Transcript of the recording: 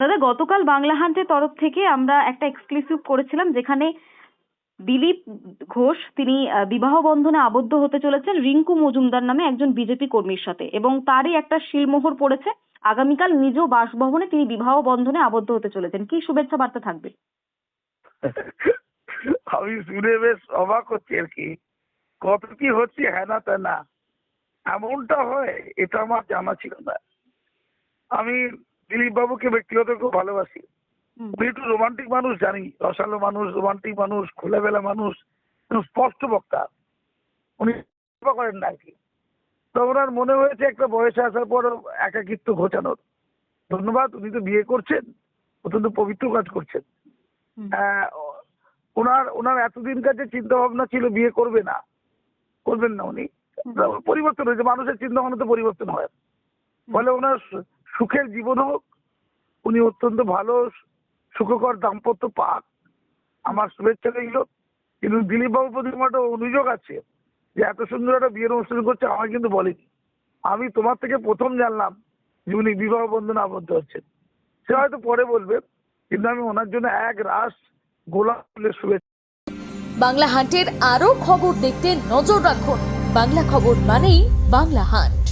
দাদা, গতকাল বাংলা হান্টের তরফ থেকে আমরা একটা এক্সক্লুসিভ করেছিলাম, যেখানে দিলীপ ঘোষ তিনি বিবাহ বন্ধনে আবদ্ধ হতে চলেছেন রিঙ্কু মজুমদার নামে একজন বিজেপি কর্মীর সাথে, এবং তারই একটা শিলমোহর পড়েছে। আগামীকাল নিজ বাসভবনে তিনি বিবাহ বন্ধনে আবদ্ধ হতে চলেছেন। কি শুভেচ্ছা বার্তা থাকবে? আমি শুনে বেশ অবাক হচ্ছি আর কি, কত কি হচ্ছে হ্যাঁ না তা না, এমনটা হয় এটা আমার জানা ছিল না। আমি দিলীপ বাবুকে ব্যক্তিগত খুব ভালোবাসি। উনি একটু রোমান্টিক মানুষ, জানি, রসালো মানুষ, রোমান্টিক মানুষ, খোলামেলা মানুষ, স্পষ্ট বক্তা। উনি করেন না আর কি। তো ওনার মনে হয়েছে একটা বয়সে আসার পর একাকিত্ব ঘোচানোর। ধন্যবাদ, উনি তো বিয়ে করছেন, অত্যন্ত পবিত্র কাজ করছেন। ওনার ওনার এতদিনকার যে চিন্তা ভাবনা ছিল বিয়ে করবেন না উনি, পরিবর্তন হয়েছে, মানুষের চিন্তা ভাবনা তো পরিবর্তন হয়। ফলে ওনার সুখের জীবন হোক, উনি অত্যন্ত ভালো সুখকর দাম্পত্য পাক, আমার শুভেচ্ছা রইল। কিন্তু দিলীপ বাবুর প্রতি আমার একটা অভিযোগ আছে যে এত সুন্দর একটা বিয়ের অনুষ্ঠান করছে, আমার কিন্তু বলেনি। আমি তোমার থেকে প্রথম জানলাম যে উনি বিবাহ বন্ধনে আবদ্ধ হচ্ছেন। সে হয়তো পরে বলবে, কিন্তু আমি ওনার জন্য এক রাস গোলাপ ফুলের শুভেচ্ছা। বাংলা হান্টের আরো খবর দেখতে নজর রাখুন। বাংলা খবর মানেই বাংলা হান্ট।